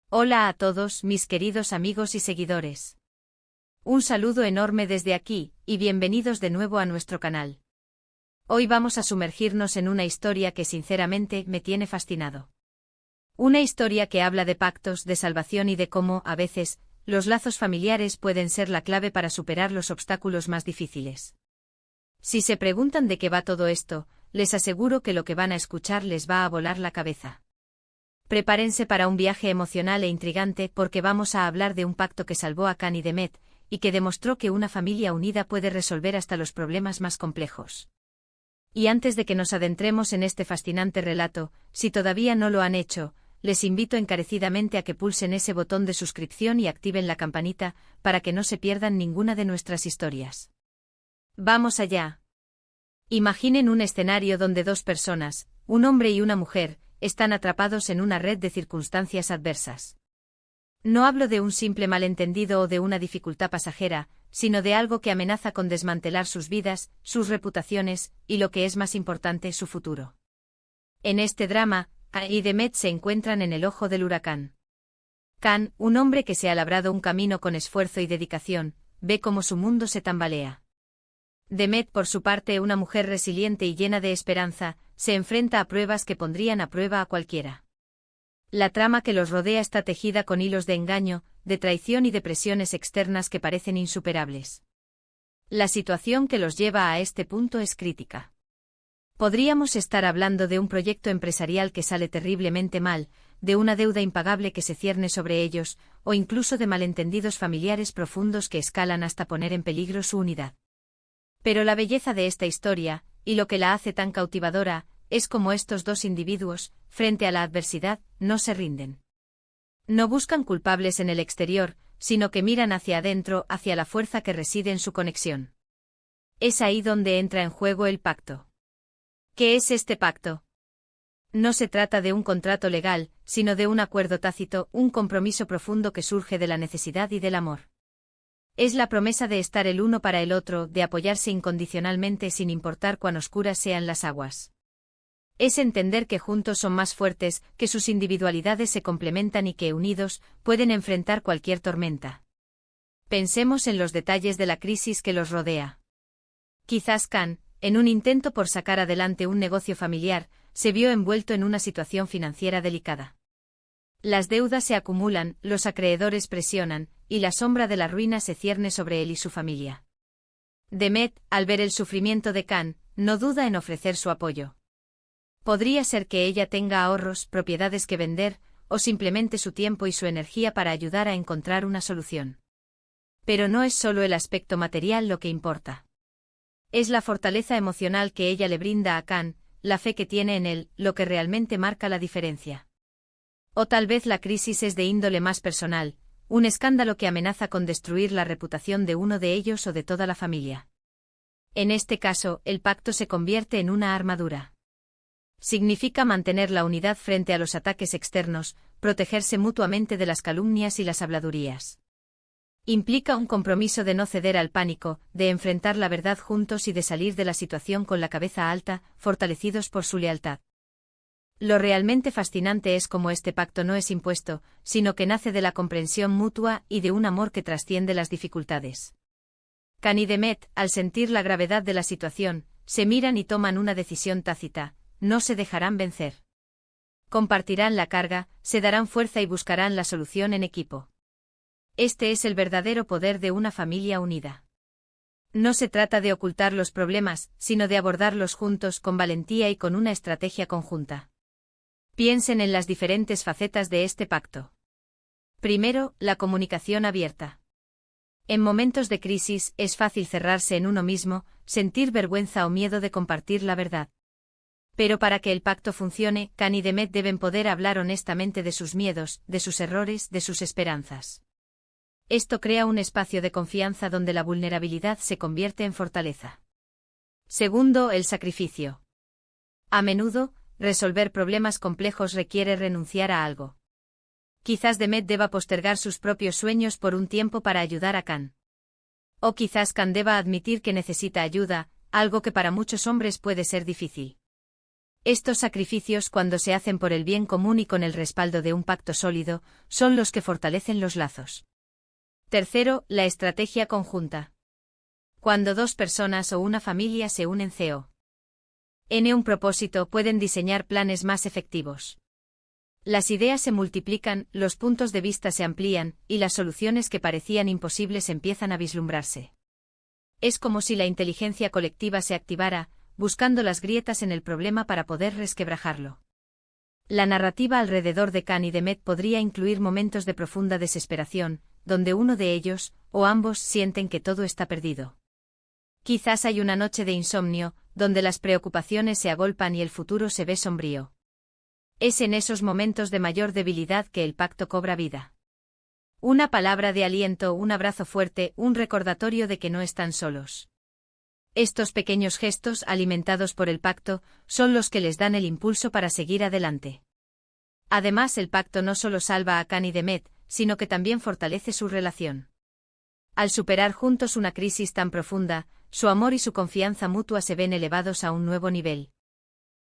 Hola a todos, mis queridos amigos y seguidores. Un saludo enorme desde aquí, y bienvenidos de nuevo a nuestro canal. Hoy vamos a sumergirnos en una historia que sinceramente me tiene fascinado. Una historia que habla de pactos, de salvación y de cómo, a veces, los lazos familiares pueden ser la clave para superar los obstáculos más difíciles. Si se preguntan de qué va todo esto, les aseguro que lo que van a escuchar les va a volar la cabeza. Prepárense para un viaje emocional e intrigante porque vamos a hablar de un pacto que salvó a Can y Demet, y que demostró que una familia unida puede resolver hasta los problemas más complejos. Y antes de que nos adentremos en este fascinante relato, si todavía no lo han hecho, les invito encarecidamente a que pulsen ese botón de suscripción y activen la campanita, para que no se pierdan ninguna de nuestras historias. ¡Vamos allá! Imaginen un escenario donde dos personas, un hombre y una mujer, están atrapados en una red de circunstancias adversas. No hablo de un simple malentendido o de una dificultad pasajera, sino de algo que amenaza con desmantelar sus vidas, sus reputaciones, y lo que es más importante, su futuro. En este drama, Can y Demet se encuentran en el ojo del huracán. Can, un hombre que se ha labrado un camino con esfuerzo y dedicación, ve cómo su mundo se tambalea. Demet, por su parte, una mujer resiliente y llena de esperanza, se enfrenta a pruebas que pondrían a prueba a cualquiera. La trama que los rodea está tejida con hilos de engaño, de traición y de presiones externas que parecen insuperables. La situación que los lleva a este punto es crítica. Podríamos estar hablando de un proyecto empresarial que sale terriblemente mal, de una deuda impagable que se cierne sobre ellos, o incluso de malentendidos familiares profundos que escalan hasta poner en peligro su unidad. Pero la belleza de esta historia, y lo que la hace tan cautivadora, es como estos dos individuos, frente a la adversidad, no se rinden. No buscan culpables en el exterior, sino que miran hacia adentro, hacia la fuerza que reside en su conexión. Es ahí donde entra en juego el pacto. ¿Qué es este pacto? No se trata de un contrato legal, sino de un acuerdo tácito, un compromiso profundo que surge de la necesidad y del amor. Es la promesa de estar el uno para el otro, de apoyarse incondicionalmente sin importar cuán oscuras sean las aguas. Es entender que juntos son más fuertes, que sus individualidades se complementan y que, unidos, pueden enfrentar cualquier tormenta. Pensemos en los detalles de la crisis que los rodea. Quizás Can, en un intento por sacar adelante un negocio familiar, se vio envuelto en una situación financiera delicada. Las deudas se acumulan, los acreedores presionan, y la sombra de la ruina se cierne sobre él y su familia. Demet, al ver el sufrimiento de Can, no duda en ofrecer su apoyo. Podría ser que ella tenga ahorros, propiedades que vender, o simplemente su tiempo y su energía para ayudar a encontrar una solución. Pero no es solo el aspecto material lo que importa. Es la fortaleza emocional que ella le brinda a Can, la fe que tiene en él, lo que realmente marca la diferencia. O tal vez la crisis es de índole más personal, un escándalo que amenaza con destruir la reputación de uno de ellos o de toda la familia. En este caso, el pacto se convierte en una armadura. Significa mantener la unidad frente a los ataques externos, protegerse mutuamente de las calumnias y las habladurías. Implica un compromiso de no ceder al pánico, de enfrentar la verdad juntos y de salir de la situación con la cabeza alta, fortalecidos por su lealtad. Lo realmente fascinante es cómo este pacto no es impuesto, sino que nace de la comprensión mutua y de un amor que trasciende las dificultades. Can y Demet, al sentir la gravedad de la situación, se miran y toman una decisión tácita: no se dejarán vencer. Compartirán la carga, se darán fuerza y buscarán la solución en equipo. Este es el verdadero poder de una familia unida. No se trata de ocultar los problemas, sino de abordarlos juntos con valentía y con una estrategia conjunta. Piensen en las diferentes facetas de este pacto. Primero, la comunicación abierta. En momentos de crisis, es fácil cerrarse en uno mismo, sentir vergüenza o miedo de compartir la verdad. Pero para que el pacto funcione, Can y Demet deben poder hablar honestamente de sus miedos, de sus errores, de sus esperanzas. Esto crea un espacio de confianza donde la vulnerabilidad se convierte en fortaleza. Segundo, el sacrificio. A menudo, resolver problemas complejos requiere renunciar a algo. Quizás Demet deba postergar sus propios sueños por un tiempo para ayudar a Can. O quizás Can deba admitir que necesita ayuda, algo que para muchos hombres puede ser difícil. Estos sacrificios, cuando se hacen por el bien común y con el respaldo de un pacto sólido, son los que fortalecen los lazos. Tercero, la estrategia conjunta. Cuando dos personas o una familia se unen en un propósito, pueden diseñar planes más efectivos. Las ideas se multiplican, los puntos de vista se amplían, y las soluciones que parecían imposibles empiezan a vislumbrarse. Es como si la inteligencia colectiva se activara, buscando las grietas en el problema para poder resquebrajarlo. La narrativa alrededor de Can y de Met podría incluir momentos de profunda desesperación, donde uno de ellos, o ambos, sienten que todo está perdido. Quizás hay una noche de insomnio, donde las preocupaciones se agolpan y el futuro se ve sombrío. Es en esos momentos de mayor debilidad que el pacto cobra vida. Una palabra de aliento, un abrazo fuerte, un recordatorio de que no están solos. Estos pequeños gestos, alimentados por el pacto, son los que les dan el impulso para seguir adelante. Además, el pacto no solo salva a Can y Demet, sino que también fortalece su relación. Al superar juntos una crisis tan profunda, su amor y su confianza mutua se ven elevados a un nuevo nivel.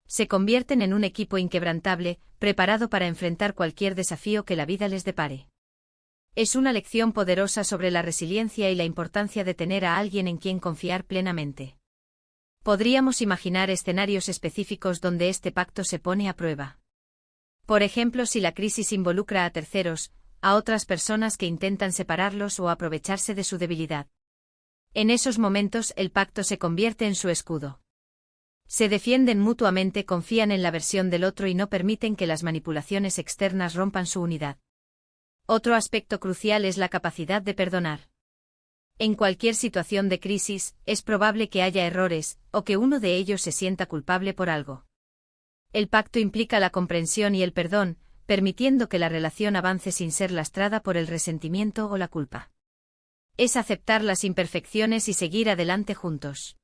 Se convierten en un equipo inquebrantable, preparado para enfrentar cualquier desafío que la vida les depare. Es una lección poderosa sobre la resiliencia y la importancia de tener a alguien en quien confiar plenamente. Podríamos imaginar escenarios específicos donde este pacto se pone a prueba. Por ejemplo, si la crisis involucra a terceros, a otras personas que intentan separarlos o aprovecharse de su debilidad. En esos momentos el pacto se convierte en su escudo. Se defienden mutuamente, confían en la versión del otro y no permiten que las manipulaciones externas rompan su unidad. Otro aspecto crucial es la capacidad de perdonar. En cualquier situación de crisis, es probable que haya errores, o que uno de ellos se sienta culpable por algo. El pacto implica la comprensión y el perdón, permitiendo que la relación avance sin ser lastrada por el resentimiento o la culpa. Es aceptar las imperfecciones y seguir adelante juntos.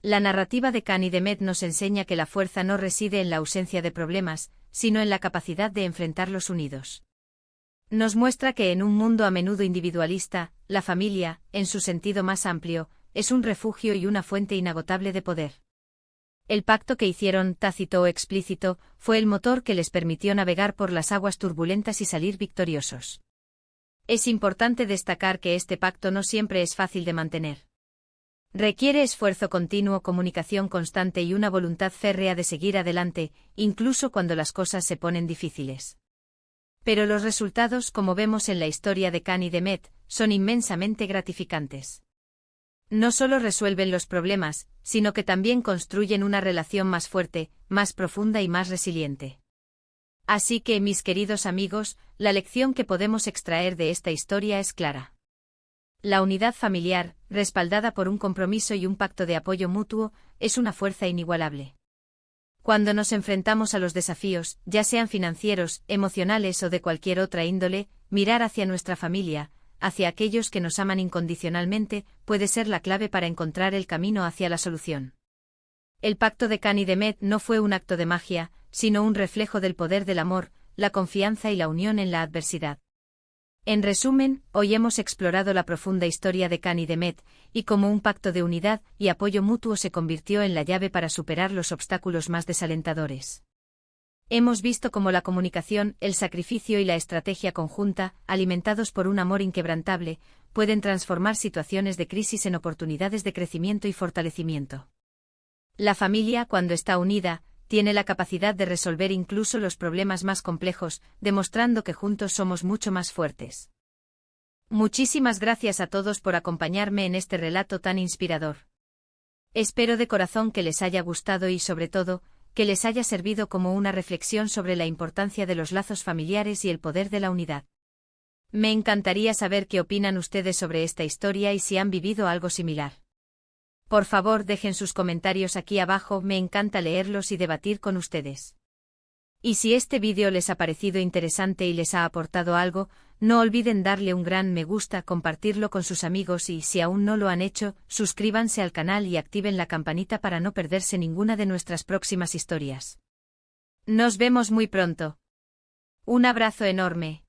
La narrativa de Can y Demet nos enseña que la fuerza no reside en la ausencia de problemas, sino en la capacidad de enfrentarlos unidos. Nos muestra que en un mundo a menudo individualista, la familia, en su sentido más amplio, es un refugio y una fuente inagotable de poder. El pacto que hicieron, tácito o explícito, fue el motor que les permitió navegar por las aguas turbulentas y salir victoriosos. Es importante destacar que este pacto no siempre es fácil de mantener. Requiere esfuerzo continuo, comunicación constante y una voluntad férrea de seguir adelante, incluso cuando las cosas se ponen difíciles. Pero los resultados, como vemos en la historia de Can y Demet, son inmensamente gratificantes. No solo resuelven los problemas, sino que también construyen una relación más fuerte, más profunda y más resiliente. Así que, mis queridos amigos, la lección que podemos extraer de esta historia es clara. La unidad familiar, respaldada por un compromiso y un pacto de apoyo mutuo, es una fuerza inigualable. Cuando nos enfrentamos a los desafíos, ya sean financieros, emocionales o de cualquier otra índole, mirar hacia nuestra familia, hacia aquellos que nos aman incondicionalmente, puede ser la clave para encontrar el camino hacia la solución. El pacto de Can y Demet no fue un acto de magia, sino un reflejo del poder del amor, la confianza y la unión en la adversidad. En resumen, hoy hemos explorado la profunda historia de Can y Demet, y cómo un pacto de unidad y apoyo mutuo se convirtió en la llave para superar los obstáculos más desalentadores. Hemos visto cómo la comunicación, el sacrificio y la estrategia conjunta, alimentados por un amor inquebrantable, pueden transformar situaciones de crisis en oportunidades de crecimiento y fortalecimiento. La familia, cuando está unida, tiene la capacidad de resolver incluso los problemas más complejos, demostrando que juntos somos mucho más fuertes. Muchísimas gracias a todos por acompañarme en este relato tan inspirador. Espero de corazón que les haya gustado y, sobre todo, que les haya servido como una reflexión sobre la importancia de los lazos familiares y el poder de la unidad. Me encantaría saber qué opinan ustedes sobre esta historia y si han vivido algo similar. Por favor, dejen sus comentarios aquí abajo, me encanta leerlos y debatir con ustedes. Y si este vídeo les ha parecido interesante y les ha aportado algo, no olviden darle un gran me gusta, compartirlo con sus amigos y, si aún no lo han hecho, suscríbanse al canal y activen la campanita para no perderse ninguna de nuestras próximas historias. Nos vemos muy pronto. Un abrazo enorme.